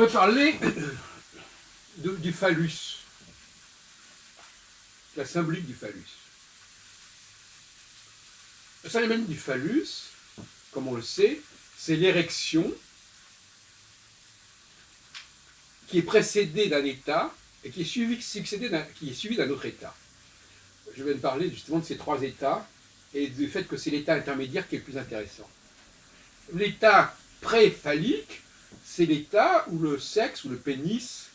pourrait parler du phallus, la symbolique du phallus. La symbolique du phallus, comme on le sait, c'est l'érection qui est précédée d'un état et qui est suivi d'un autre état. Je vais parler justement de ces trois états et du fait que c'est l'état intermédiaire qui est le plus intéressant. L'état pré-phallique, c'est l'état où le sexe, où le pénis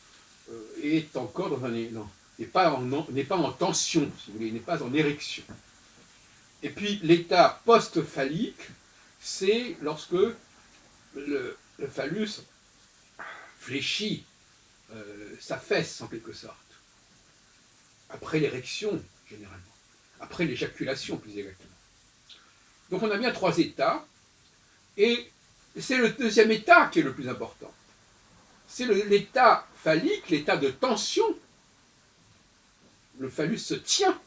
est encore dans un... n'est pas en tension, si vous voulez, n'est pas en érection. Et puis l'état post-phallique, c'est lorsque le phallus fléchit, s'affaisse en quelque sorte, après l'érection généralement, après l'éjaculation plus exactement. Donc on a bien trois états, et c'est le deuxième état qui est le plus important. C'est l'état phallique, l'état de tension. Le phallus se tient,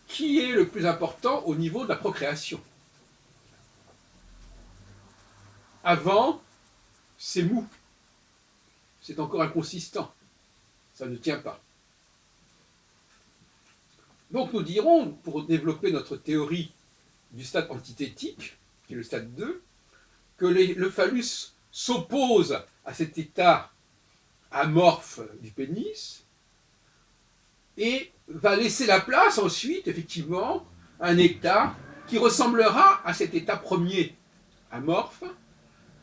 qui est le plus important au niveau de la procréation. Avant, c'est mou, c'est encore inconsistant, ça ne tient pas. Donc nous dirons, pour développer notre théorie du stade antithétique, qui est le stade 2, que le phallus s'oppose à cet état amorphe du pénis et va laisser la place ensuite, effectivement, à un état qui ressemblera à cet état premier amorphe,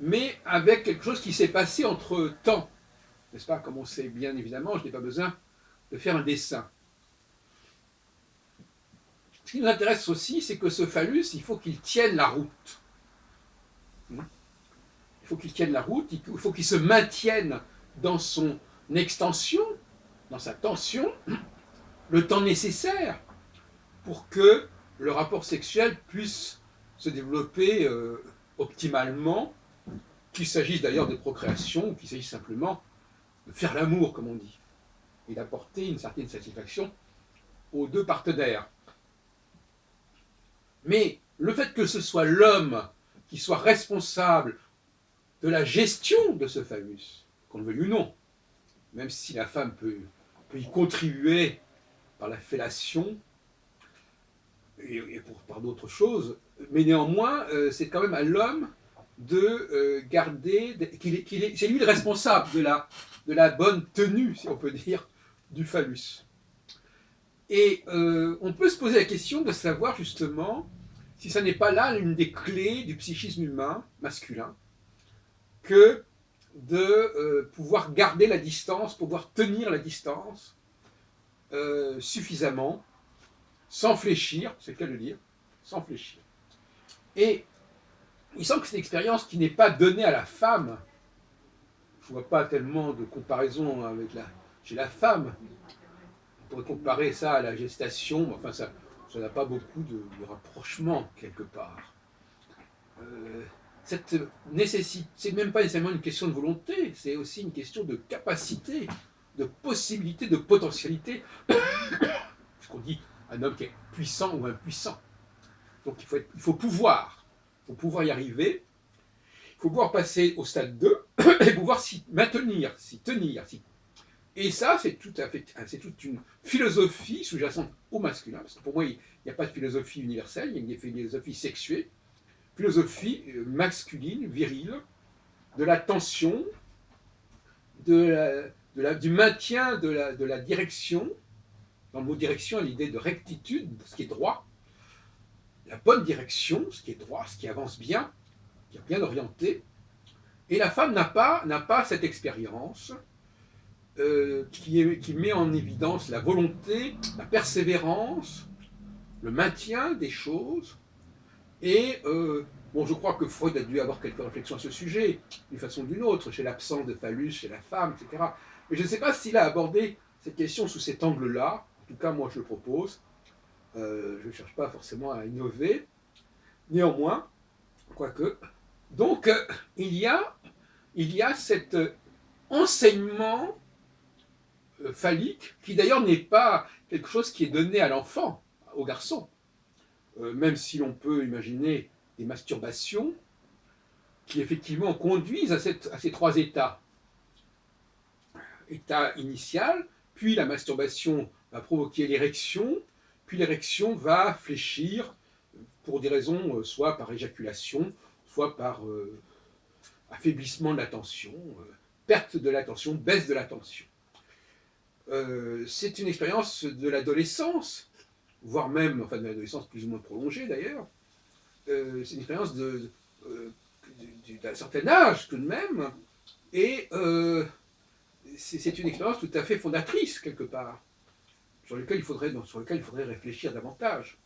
mais avec quelque chose qui s'est passé entre temps. N'est-ce pas? Comme on sait bien évidemment, je n'ai pas besoin de faire un dessin. Ce qui nous intéresse aussi, c'est que ce phallus, il faut qu'il tienne la route. Il faut qu'il tienne la route, il faut qu'il se maintienne dans son extension, dans sa tension, le temps nécessaire pour que le rapport sexuel puisse se développer optimalement, qu'il s'agisse d'ailleurs de procréation, ou qu'il s'agisse simplement de faire l'amour, comme on dit, et d'apporter une certaine satisfaction aux deux partenaires. Mais le fait que ce soit l'homme qui soit responsable de la gestion de ce phallus, qu'on le veuille ou non, même si la femme peut y contribuer par la fellation et par d'autres choses, mais néanmoins, c'est quand même à l'homme de garder, c'est lui le responsable de la bonne tenue, si on peut dire, du phallus. Et on peut se poser la question de savoir justement si ça n'est pas là l'une des clés du psychisme humain masculin, que de pouvoir garder la distance, pouvoir tenir la distance suffisamment, sans fléchir, c'est le cas de le dire, sans fléchir. Et il semble que c'est une expérience qui n'est pas donnée à la femme. Je ne vois pas tellement de comparaison chez la femme. On pourrait comparer ça à la gestation, mais enfin ça n'a pas beaucoup de rapprochement quelque part. Cette nécessité, c'est même pas nécessairement une question de volonté, c'est aussi une question de capacité, de possibilité, de potentialité. Ce qu'on dit un homme qui est puissant ou impuissant. Donc il faut pouvoir y arriver, il faut pouvoir passer au stade 2 et pouvoir s'y maintenir, s'y tenir. Et ça, c'est toute une philosophie sous-jacente au masculin, parce que pour moi, il n'y a pas de philosophie universelle, il y a une philosophie sexuée, philosophie masculine, virile, de la tension, du maintien de la direction. Dans le mot direction, l'idée de rectitude, ce qui est droit, la bonne direction, ce qui est droit, ce qui avance bien, qui est bien orienté. Et la femme n'a pas cette expérience qui met en évidence la volonté, la persévérance, le maintien des choses. Et je crois que Freud a dû avoir quelques réflexions à ce sujet, d'une façon ou d'une autre, chez l'absence de phallus, chez la femme, etc. Mais je ne sais pas s'il a abordé cette question sous cet angle-là. En tout cas, moi, je le propose. Je ne cherche pas forcément à innover. Néanmoins, quoique. Donc, il y a cet enseignement phallique, qui d'ailleurs n'est pas quelque chose qui est donné à l'enfant, au garçon. Même si l'on peut imaginer des masturbations qui effectivement conduisent à ces trois états. état initial, puis la masturbation va provoquer l'érection, puis l'érection va fléchir pour des raisons soit par éjaculation, soit par affaiblissement de l'attention, perte de l'attention, baisse de l'attention. C'est une expérience de l'adolescence, voire même, enfin de l'adolescence plus ou moins prolongée d'ailleurs. C'est une expérience d'un certain âge tout de même, et c'est une expérience tout à fait fondatrice quelque part, sur lequel il faudrait réfléchir davantage.